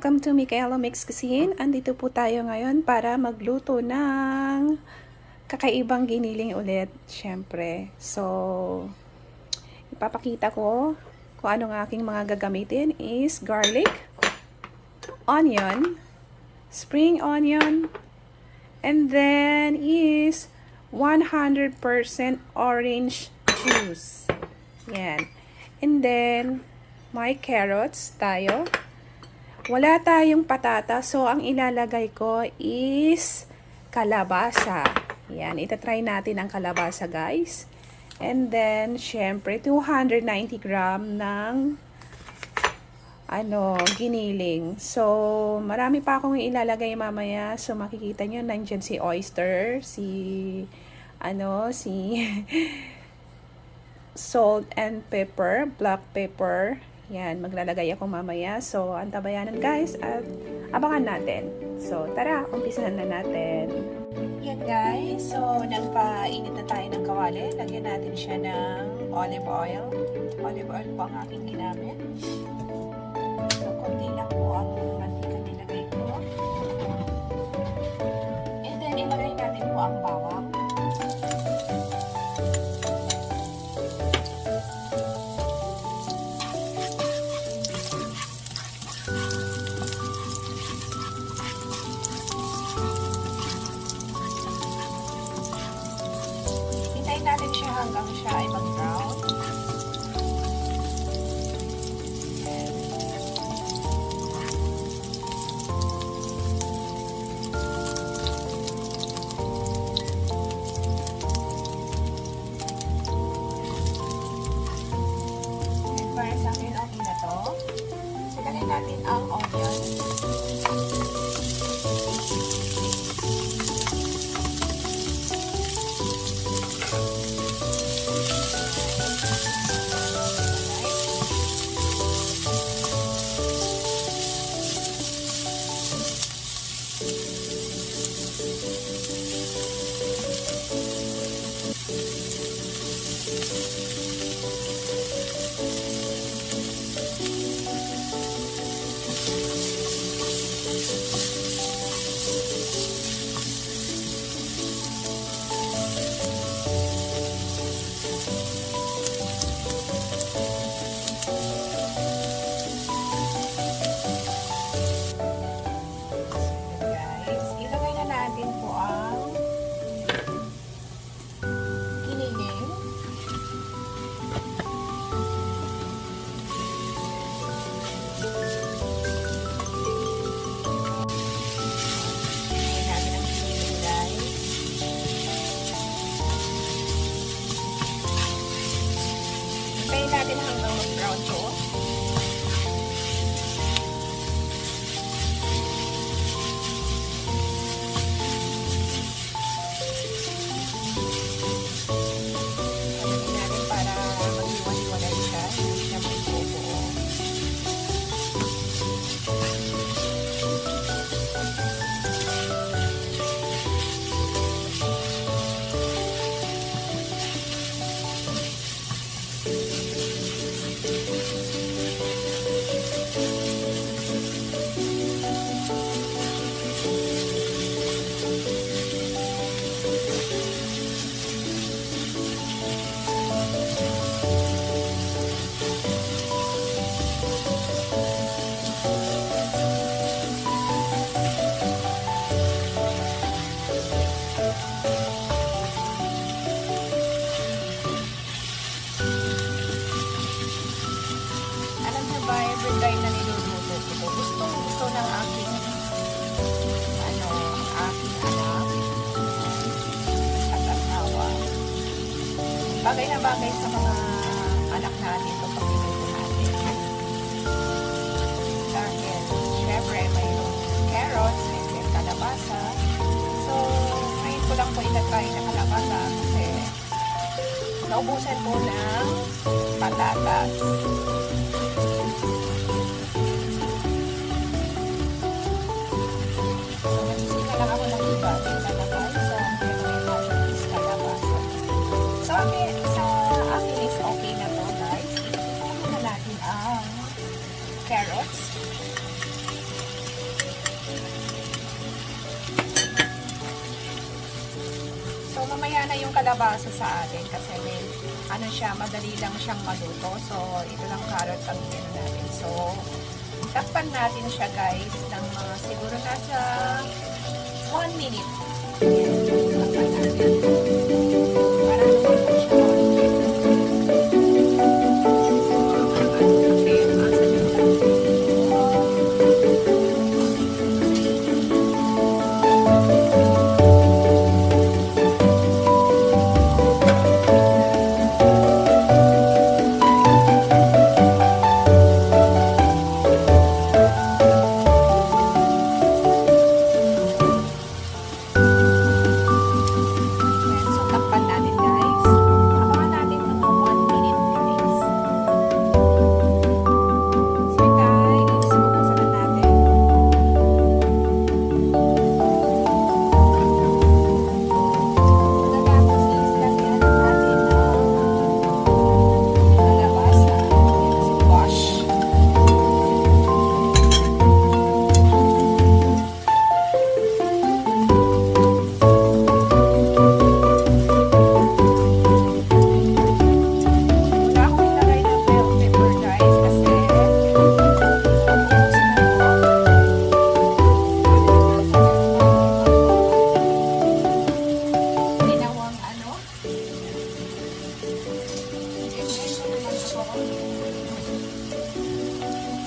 Welcome to Michaela Mix Cuisine. Andito po tayo ngayon para magluto ng kakaibang giniling ulit, syempre. So, ipapakita ko kung anong aking mga gagamitin is garlic, onion, spring onion, and then is 100% orange juice. Yan. And then, may carrots tayo. Wala tayong patatas, so ang ilalagay ko is kalabasa. Yan, itatry natin ang kalabasa, guys. And then, syempre, 290 gram ng giniling. So, marami pa akong ilalagay mamaya. So, makikita nyo, nandyan si oyster, si salt and pepper, black pepper. Yan, maglalagay ako mamaya. So, antabayanan guys at abangan natin. So, tara, umpisahan na natin. Yan guys, so nagpainit na tayo ng kawali. Lagyan natin siya ng olive oil. Olive oil po ang aking ginamit. So, konti lang po ang mantika nilagay ko. And then, ilagay natin po ang bawang. Natin siya hanggang siya ay mag-brown. And para sa akin, okay na to. Ilagay natin ang onion. Natin hanggang mag-brown to. Pagdating natin para mag-iwan-iwanay siya. Hindi siya may buo-buo. Every time na niluluto ko, gusto ng aking anak at asawa. Bagay na bagay sa mga anak natin ito pag niluto natin. Dahil syempre mayroong carrots, may kalabasa. So ngayon ko lang po itatry na kalabasa kasi naubusan po ng patatas. Lang ako ng iba, nilalagay sa natin is kalabasa. So, sa akin is okay na to, guys. Ito na natin ang carrots. So, mamaya na yung kalabasa sa atin kasi may, ano siya, madali lang siyang maluto. So, ito lang carrot ang ano natin. So, takpan natin siya guys ng mga siguro nasa 1 minute. Ayan, takpan natin. Para lumago siya.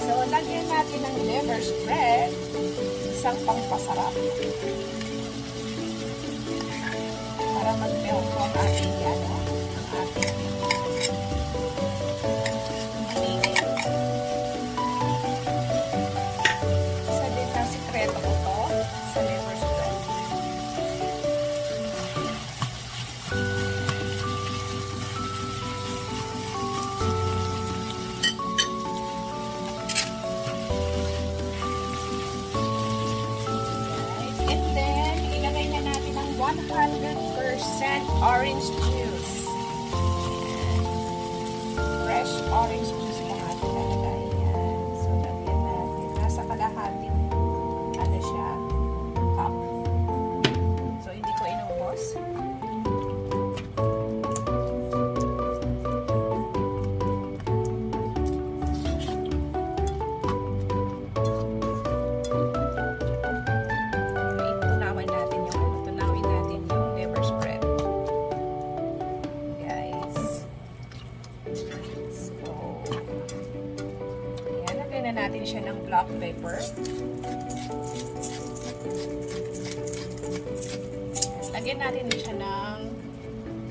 So, lagyan natin ng liver spread, isang pangpasarap. Para mag-melt po ang ating ano, ang ating giniling. Isa din na sikreto ko to sa liver spread. And then, ilagay na natin ang 100% orange juice. Fresh orange juice lang natin lalagay. Yan. So, lagyan natin. Nasa kalahati. Ano siya? Cup. So, hindi ko inubos. Natin siya ng black pepper. Lagyan natin siya ng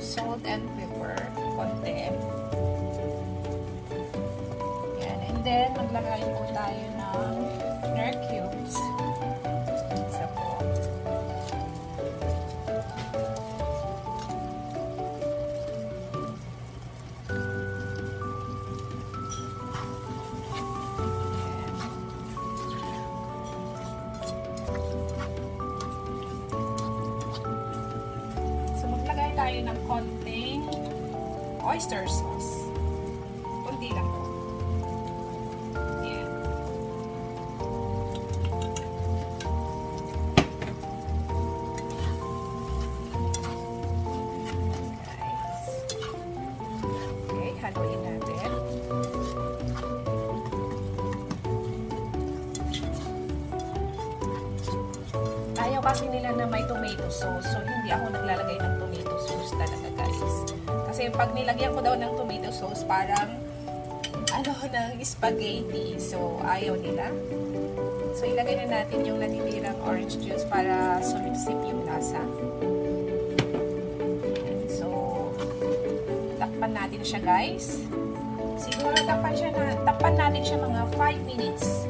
salt and pepper, konti. Yan. And then, maglagay po tayo ng nor cubes. Isa po. Tayo ng konting oyster sauce. Kunti lang po. Ayan. Guys. Okay, haluin natin. Ayaw kasi nila na may tomato sauce. So, hindi ako naglalagay ng tomato sauce talaga, guys. Kasi pag nilagyan ko daw ng tomato sauce, parang ano, ng spaghetti. So, ayaw nila. So, ilagay na natin yung natitirang orange juice para sumipsip yung lasa. So, takpan natin siya, guys. Siguro takpan natin siya mga 5 minutes.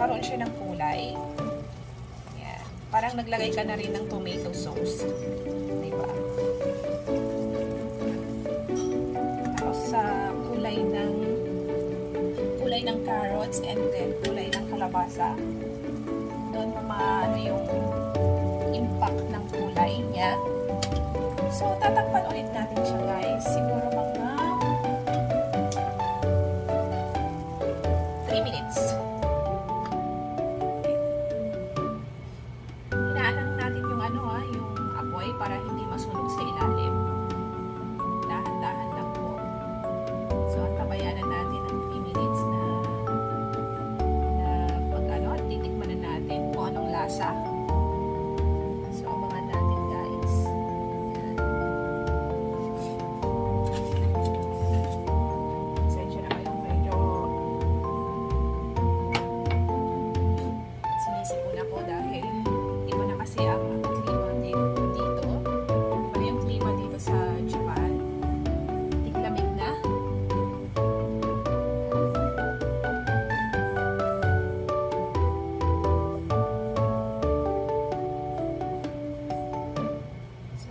magkaroon siya ng kulay. Yan. Parang naglagay ka na rin ng tomato sauce. Diba? Tapos sa kulay ng carrots and then kulay ng kalabasa. Doon ano yung impact ng kulay niya. So, tatakpan ulit natin siya guys. Siguro mga 3 minutes. Hinaanan natin yung yung apoy para hindi masunog sa ilalim. Dahan-dahan lang po. So, tabayanan natin ng 3 minutes na pag titikman na natin kung anong lasa. So, abangan natin guys. Sensya na kayong medyo sinisipon ako dahil iba na kasi ang klima dito. Iba na yung klima dito sa Japan. Tiglamig na.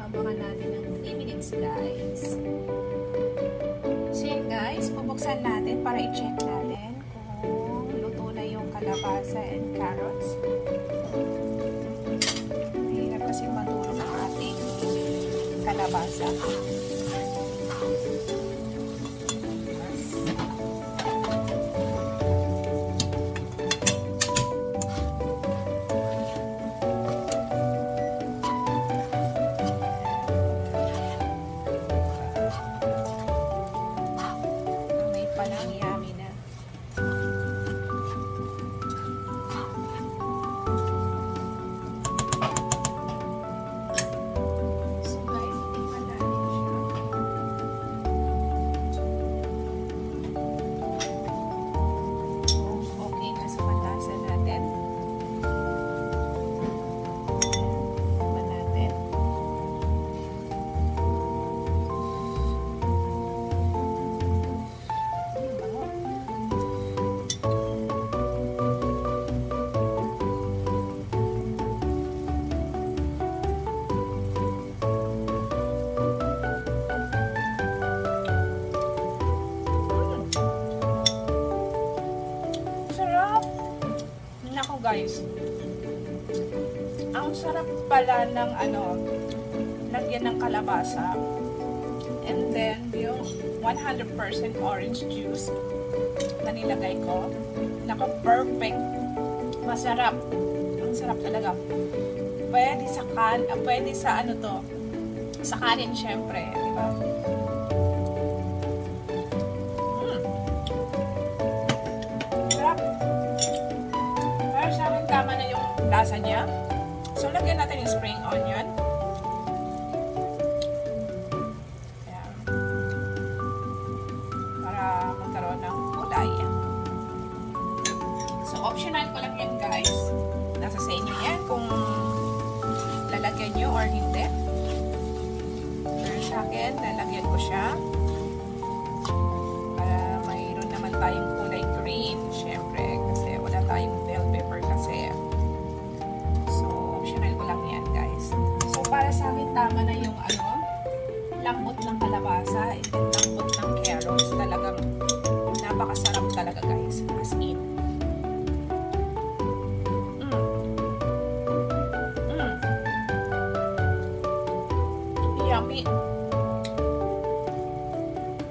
Abangan natin ng 3 minutes guys. So yun guys, bubuksan natin para i-check natin kung luto na yung kalabasa and carrots. Hirap kasi matulog ang ating kalabasa. Palang yummy na. So guys, itikman natin siya. Okay na sa panlasa natin. Tikman natin. Nako guys, ang sarap pala ng lagyan ng kalabasa and then yung 100% orange juice na nilagay ko. Nako, perfect. Masarap. Ang sarap talaga. Pwede sa pwede sa sa kanin syempre, di ba? Sarap. Pero sa akin tama na yung lasa niya. So lagyan natin yung spring onion. Ayan. Para magkaroon ng kulay. So optional ko lang yan guys. Nasa sa inyo yan kung lalagyan nyo or hindi. Pero sa akin, lalagyan ko siya. Para mayroon naman tayong kulay green. Syempre, kasi wala tayong bell pepper kasi. So, optional ko lang yan guys. So, para sa akin, tama na yung lambot ng kalabasa and then lambot ng carrots. Talagang napakasarap talaga guys. As in. Yummy.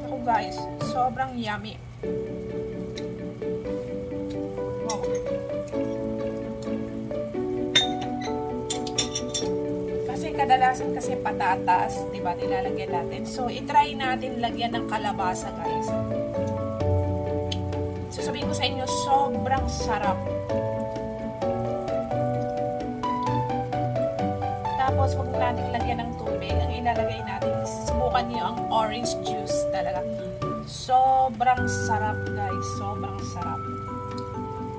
Ako guys, sobrang yummy. Wow. Kasi kadalasan kasi patatas, 'di ba, nilalagyan natin. So i-try natin lagyan ng kalabasa, guys. So sabihin ko sa inyo, sobrang sarap. Tapos wag natin lagyan ng tubig. Ang ilalagay natin, subukan niyo ang orange juice talaga. Sobrang sarap guys, sobrang sarap.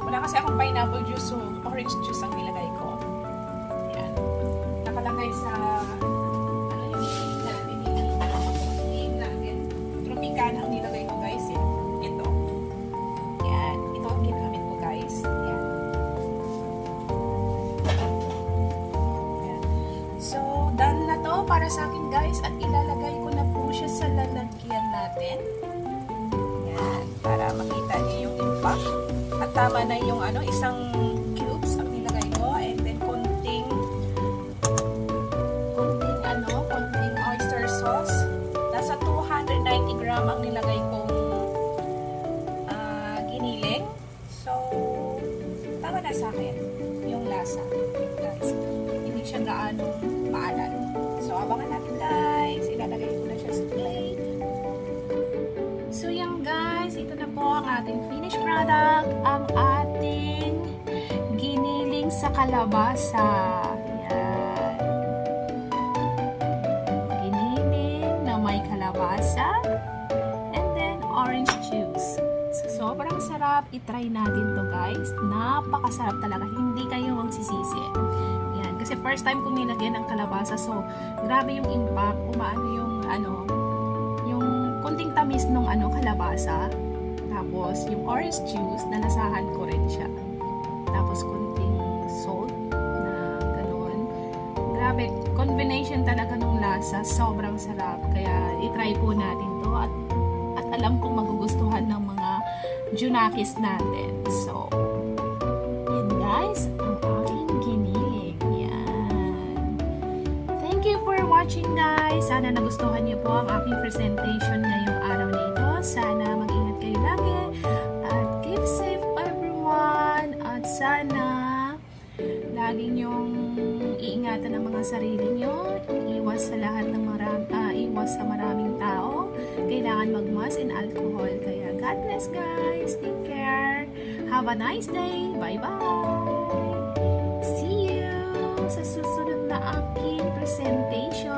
Wala kasi akong pineapple juice, so orange juice ang nilagay ko. Yan. Nakalagay sa yung name natin. Tropicana ang nilagay ko guys. Ito. Yan. Ito ang ginamit ko guys. Yan. na sa akin guys at ilalagay ko na po siya sa lalagyan natin. Yan, para makita niyo yung impact. At tama na yung isang cubes ang nilagay ko, and then konting oyster sauce. Nasa 290 gram ang nilagay kong giniling. So, tama na sa akin yung lasa, guys. Hindi siya gaano maalat. So, abangan natin guys. Ilalagay ko na siya sa plate. So, yan guys. Ito na po ang ating finished product. Ang ating giniling sa kalabasa. Yan. Giniling na may kalabasa. And then, orange juice. So, sobrang sarap. I-try natin to guys. Napakasarap talaga. Hindi kayo magsisisi. Yan. Kasi first time kong nilagyan ng kalabasa. So, grabe yung impact. Umaano yung yung konting tamis nung kalabasa. Tapos, yung orange juice, nalasahan ko rin siya. Tapos, konting salt na gano'n. Grabe, combination talaga nung lasa. Sobrang sarap. Kaya, i-try po natin to. At alam kong magugustuhan ng mga junakis natin. So, yan guys, ang aking giniling. Yan. Thank you for watching guys. Sana nagustuhan niyo po ang aking presentation ngayong araw na ito. Sana mag-ingat kayo lagi. At keep safe everyone. At sana lagi niyong iingatan ang mga sarili niyo. Iwas sa lahat ng iwas sa maraming tao. Kailangan mag-mask in alcohol. Kaya God bless guys. Take care. Have a nice day. Bye-bye. See you sa susunod na aking presentation.